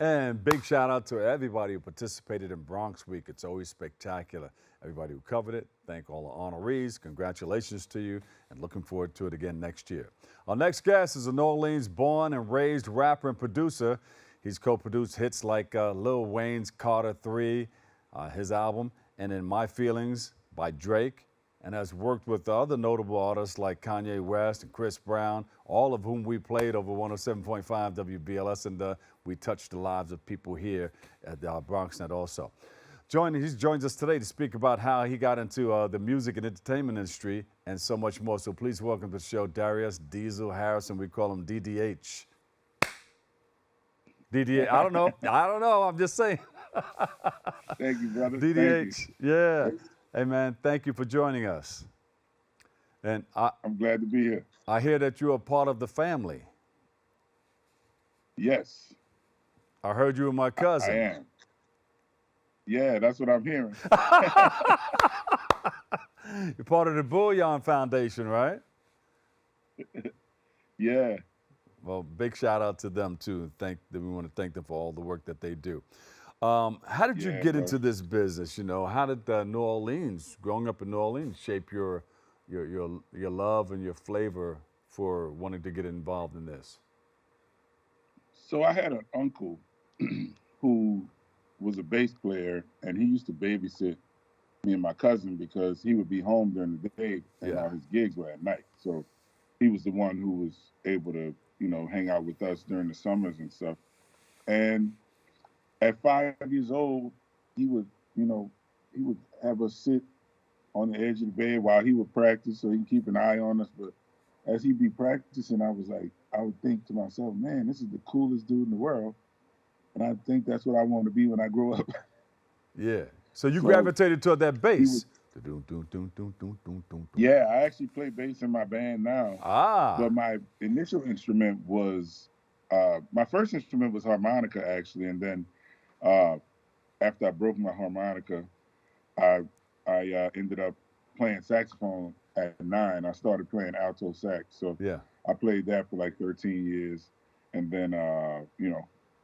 And big shout out to everybody who participated in Bronx Week. It's always spectacular. Everybody who covered it, thank all the honorees. Congratulations to you, and looking forward to it again next year. Our next guest is a New Orleans born and raised rapper and producer. He's co-produced hits like Lil Wayne's Carter 3, his album, and In My Feelings by Drake, and has worked with other notable artists like Kanye West and Chris Brown, all of whom we played over 107.5 WBLS, and we touched the lives of people here at BronxNet also. He joins us today to speak about how he got into the music and entertainment industry and so much more. So please welcome to the show Darius Deezle Harrison. We call him DDH. DDH, I don't know, I'm just saying. Thank you, brother. DDH, Thank you. Yeah. Hey, man, thank you for joining us. And I'm glad to be here. I hear that you're a part of the family. Yes. I heard you were my cousin. I am. Yeah, that's what I'm hearing. You're part of the Bullion Foundation, right? Yeah. Well, big shout out to them, too. We want to thank them for all the work that they do. How did you get into this business? You know, how did New Orleans, growing up in New Orleans, shape your love and your flavor for wanting to get involved in this? So I had an uncle who was a bass player, and he used to babysit me and my cousin because he would be home during the day and all his gigs were at night. So he was the one who was able to, you know, hang out with us during the summers and stuff. And at 5 years old, he would have us sit on the edge of the bed while he would practice so he can keep an eye on us. But as he'd be practicing, I would think to myself, man, this is the coolest dude in the world. And I think that's what I want to be when I grow up. Yeah. So you gravitated toward that bass. Yeah, I actually play bass in my band now. But my initial instrument was, my first instrument was harmonica, actually. And then after I broke my harmonica, I ended up playing saxophone at 9. I started playing alto sax. So I played that for like 13 years. And then,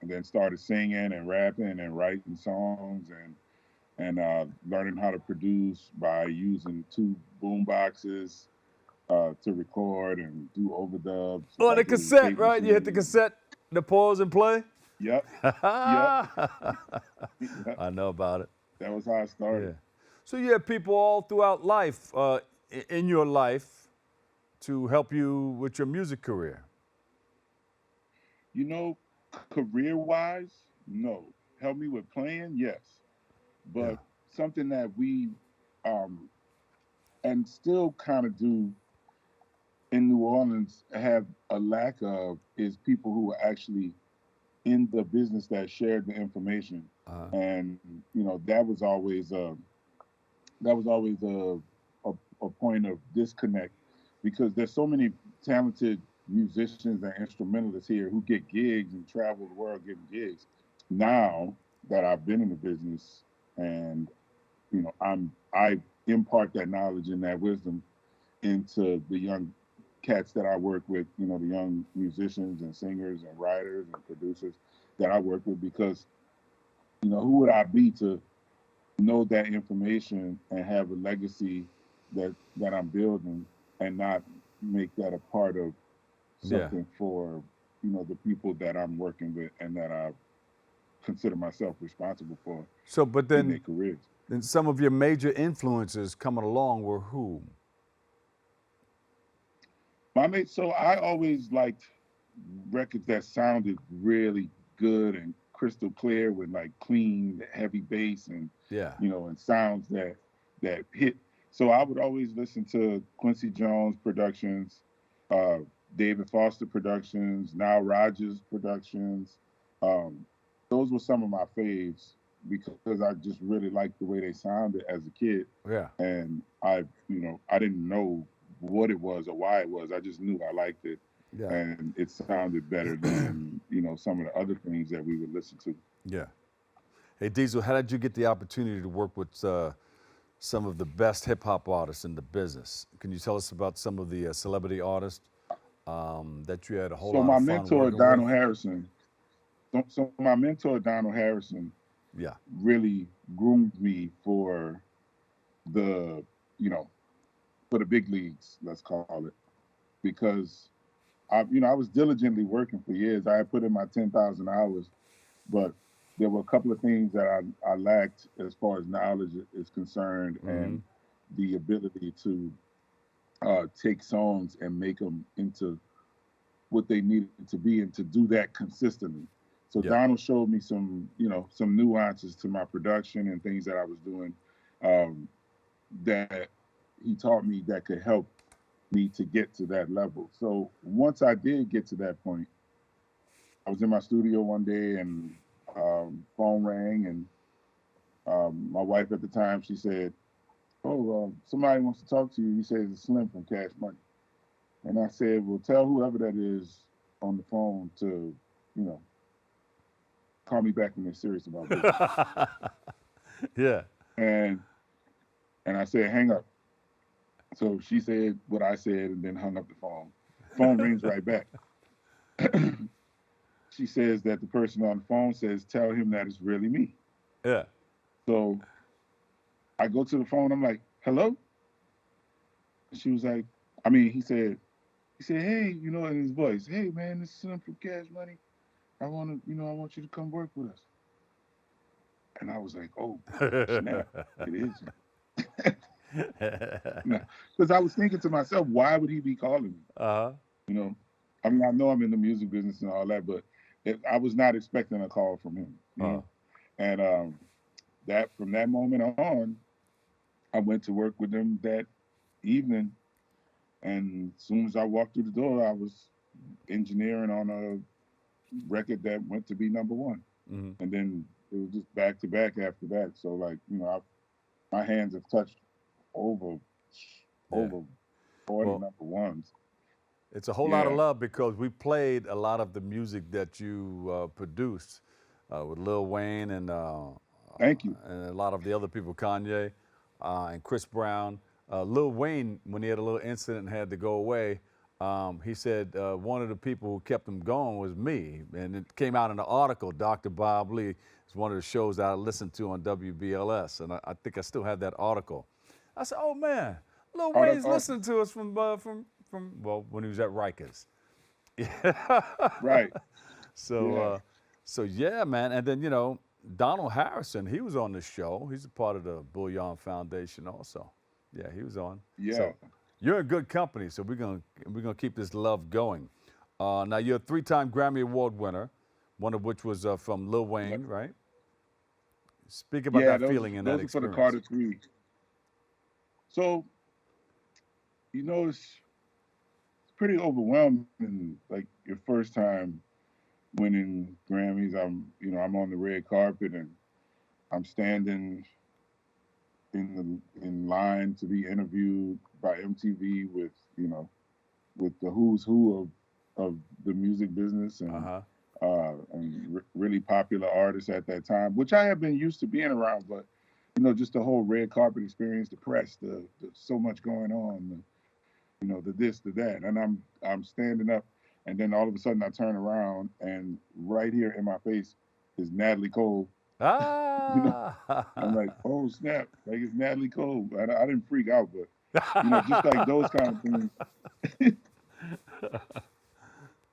and then started singing and rapping and writing songs and learning how to produce by using 2 boom boxes to record and do overdubs. On the cassette, right? You hit the cassette, the pause and play? Yep. I know about it. That was how I started. Yeah. So you have people all throughout life, in your life, to help you with your music career? You know, career-wise, no. Help me with playing, yes. But something that we, and still kind of do in New Orleans, have a lack of is people who are actually in the business that shared the information. And, you know, that was always a point of disconnect because there's so many talented musicians and instrumentalists here who get gigs and travel the world getting gigs. Now that I've been in the business and, you know, I impart that knowledge and that wisdom into the young cats that I work with, you know, the young musicians and singers and writers and producers that I work with, because, you know, who would I be to know that information and have a legacy that I'm building and not make that a part of something for, you know, the people that I'm working with and that I consider myself responsible for. So, but then, in their careers. Then some of your major influences coming along were who? So I always liked records that sounded really good and crystal clear with like clean, heavy bass and you know, and sounds that hit. So I would always listen to Quincy Jones productions, David Foster productions, Nile Rodgers productions. Those were some of my faves because I just really liked the way they sounded as a kid. Yeah. And I didn't know what it was or why it was. I just knew I liked it. Yeah. And it sounded better than, you know, some of the other things that we would listen to. Yeah. Hey, Deezle, how did you get the opportunity to work with some of the best hip-hop artists in the business? Can you tell us about some of the celebrity artists that you had a whole lot of fun working with? So my mentor, Donald Harrison, So my mentor, Donald Harrison, Yeah. really groomed me for the, you know, for the big leagues, let's call it, because I was diligently working for years. I had put in my 10,000 hours, but there were a couple of things that I lacked as far as knowledge is concerned, Hmm. and the ability to take songs and make them into what they needed to be, and to do that consistently. So Yeah. Donald showed me some, some nuances to my production and things that I was doing, um, that he taught me that could help me to get to that level. So once I did get to that point, I was in my studio one day, and phone rang, and my wife at the time, she said, "Oh, somebody wants to talk to you." He says it's Slim from Cash Money, and I said, "Well, tell whoever that is on the phone to, you know, call me back when they're serious about business." Yeah. And I said, "Hang up." So she said what I said, and then hung up the phone. Phone rings right back. She says that the person on the phone says, "Tell him that it's really me." Yeah. So I go to the phone. I'm like, "Hello?" And she was like, he said, "Hey, in his voice, 'Hey, man, this is Slim from Cash Money. I want you to come work with us.'" And I was like, "Oh, snap. It is." Because I was thinking to myself, why would he be calling me? Uh-huh. You know, I know I'm in the music business and all that, but I was not expecting a call from him, Uh-huh. And that from that moment on, I went to work with him that evening. And as soon as I walked through the door, I was engineering on a record that went to be number one. Hmm. And then it was just back to back after that. So, like, my hands have touched over Yeah. over 40 Well, number ones. it's a whole lot of Yeah. love because we played a lot of the music that you produced with Lil Wayne Thank you. and a lot of the other people, Kanye and Chris Brown. Lil Wayne, when he had a little incident and had to go away, he said one of the people who kept him going was me. And it came out in an article. Dr. Bob Lee is one of the shows that I listened to on WBLS. And I think I still have that article. I said, oh, man, Lil Oh, that's Wayne's awesome. listening to us well, when he was at Rikers. Right. So, Yeah. so yeah, man. And then, Donald Harrison, he was on the show. He's a part of the Bullion Foundation also. Yeah, he was on. Yeah. So you're in good company. So we're gonna keep this love going. Now you're a three-time Grammy Award winner, one of which was from Lil Yeah. Wayne, right? Speak about Yeah, that those feeling and that those are for the experience. Carter Three. So, it's pretty overwhelming. Like your first time winning Grammys, I'm on the red carpet, and I'm standing in line to be interviewed by MTV with the who's who of the music business, Uh and huh. really popular artists at that time, which I have been used to being around. But just the whole red carpet experience, the press, the so much going on, the this, the that, and I'm standing up, and then all of a sudden I turn around, and right here in my face is Natalie Cole. You know, I'm like, Ah. oh snap, like it's Natalie Cole. I didn't freak out, but just like those kind of things.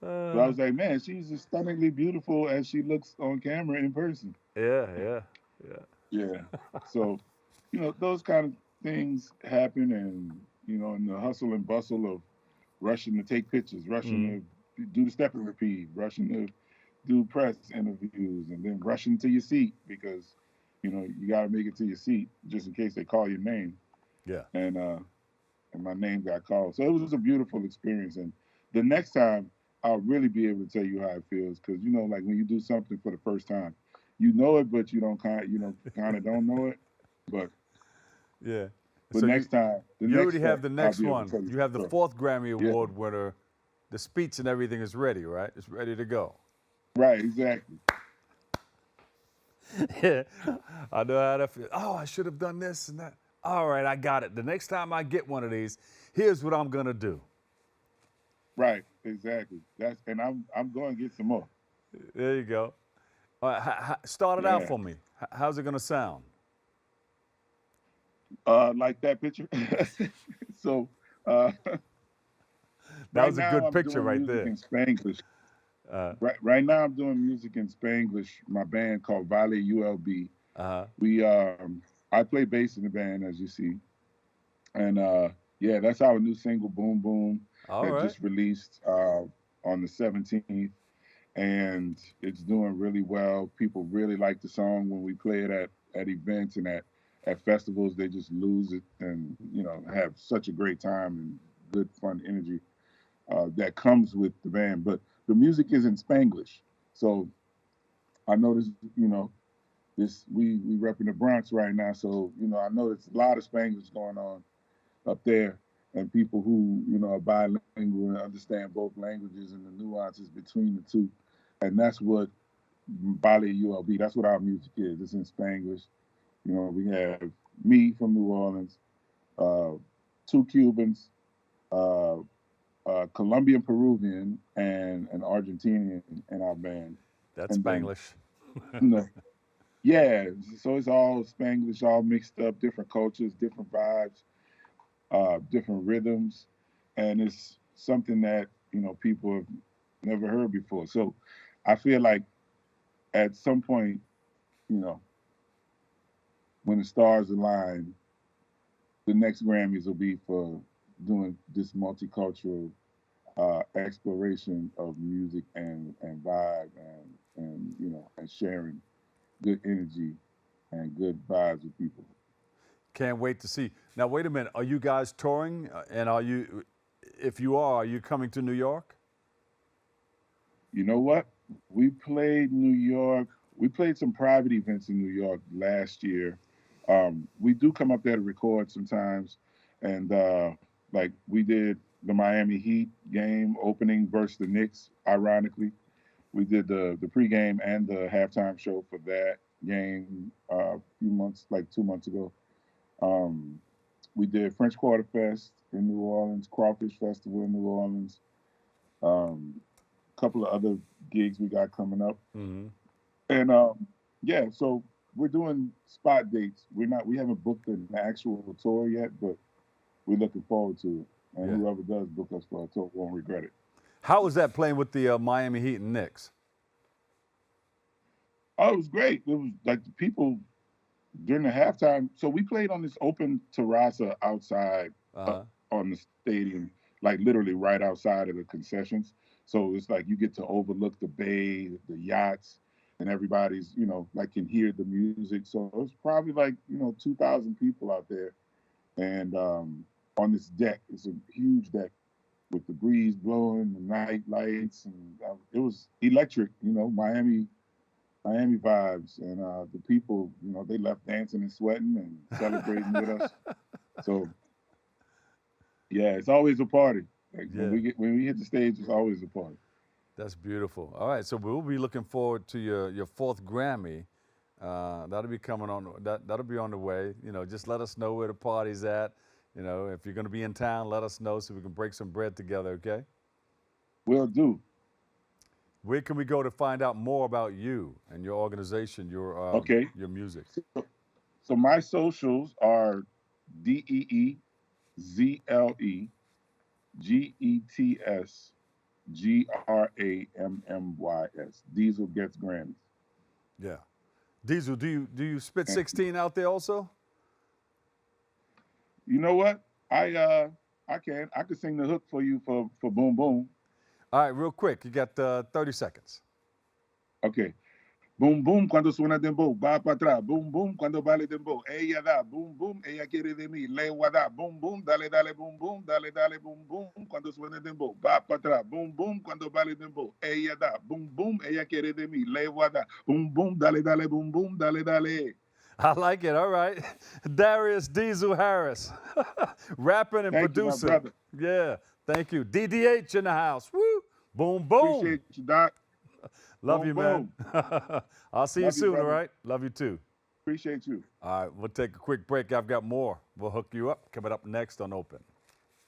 So I Uh, was like, man, she's as stunningly beautiful as she looks on camera in person. yeah, yeah, yeah. Yeah. So, those kind of things happen, and in the hustle and bustle of rushing to take pictures, rushing Mm, to do the step and repeat, rushing to do press interviews, and then rushing to your seat because, you got to make it to your seat just in case they call your name. yeah. And my name got called. So it was a beautiful experience. And the next time, I'll really be able to tell you how it feels because like when you do something for the first time, you know it, but you don't kind of don't know it. But Yeah. but So next time, the you next already have step, the I'll next be able to one. tell you You for have the sure. fourth Grammy Yeah, Award winner. The speech and everything is ready, right? It's ready to go. right, exactly. Yeah. I know how that feels. Oh, I should have done this and that. All right, I got it. The next time I get one of these, here's what I'm gonna do. Right, exactly. And I'm going to get some more. There you go. All right, start it out Yeah. for me. How's it gonna sound? Like that picture. So uh, That right was a now good I'm picture doing right music there. in Spanglish. Uh, Right now I'm doing music in Spanglish. My band called Vale ULB. uh-huh. We I play bass in the band, as you see, and yeah, that's our new single, Boom Boom, All that right. just released on the 17th, and it's doing really well. People really like the song when we play it at events and at festivals. They just lose it and have such a great time and good fun energy that comes with the band. But the music is in Spanglish, so I noticed this we repping the Bronx right now, so I know there's a lot of Spanglish going on up there, and people who are bilingual and understand both languages and the nuances between the two, and that's what Bali ULB. That's what our music is. It's in Spanglish. We have me from New Orleans, uh, two Cubans, uh, Colombian Peruvian, and an Argentinian in our band, That's and then Spanglish. you know yeah, so it's all Spanglish, all mixed up, different cultures, different vibes, different rhythms, and it's something that people have never heard before. So I feel like at some point, you know, when the stars align, the next Grammys will be for doing this multicultural exploration of music and vibe and sharing good energy and good vibes with people. Can't wait to see. Now, wait a minute. Are you guys touring? And if you are you coming to New York? You know what? We played New York. We played some private events in New York last year. We do come up there to record sometimes, and like we did the Miami Heat game opening versus the Knicks. Ironically, we did the pregame and the halftime show for that game a few months, like 2 months ago. Um, we did French Quarter Fest in New Orleans, Crawfish Festival in New Orleans. Um, Couple of other gigs we got coming up, Mm-hmm. and yeah, so we're doing spot dates. We haven't booked an actual tour yet, but we're looking forward to it. And Yeah. whoever does book us for a tour won't regret it. How was that playing with the Miami Heat and Knicks? Oh, it was great. It was like the people during the halftime. So we played on this open terraza outside Uh-huh. on the stadium, like literally right outside of the concessions. So it's like you get to overlook the bay, the yachts, and everybody's, like can hear the music. So it was probably like, 2,000 people out there. And on this deck, it's a huge deck with the breeze blowing, the night lights, and it was electric, Miami vibes. And the people, they left dancing and sweating and celebrating with us. So yeah, it's always a party. Like when Yeah. we hit the stage, it's always a party. That's beautiful. All right, so we'll be looking forward to your fourth Grammy. That'll be coming on. That'll be on the way. Just let us know where the party's at. If you're going to be in town, let us know so we can break some bread together. Okay. Will do. Where can we go to find out more about you and your organization, Okay. your music? So my socials are DeezleGrammys. Deezle gets Grammys. Yeah. Deezle, do you spit And 16 out there also? you know what? I could sing the hook for you for Boom Boom. All right, real quick. You got 30 seconds. Okay. Boom boom cuando suena dembow, va para atrás. Boom boom cuando vale dembow. Ella da, boom boom, ella quiere de mí. Le da, boom boom, dale dale boom, dale dale boom boom cuando suena dembow, va para atrás. Boom boom cuando vale dembow. Ella da, boom boom, ella quiere de mí. Le da, boom boom, dale dale boom, dale dale. I like it. All right. Darius Deezle Harris, rapping and Thank you, my producing. brother. Yeah. Thank you. DDH in the house. Woo. Boom, boom. Appreciate you, Doc. Love Boom you, man. boom. I'll see you Love you, soon, all brother. right? Love you too. Appreciate you. All right, we'll take a quick break. I've got more. We'll hook you up. Coming up next on Open.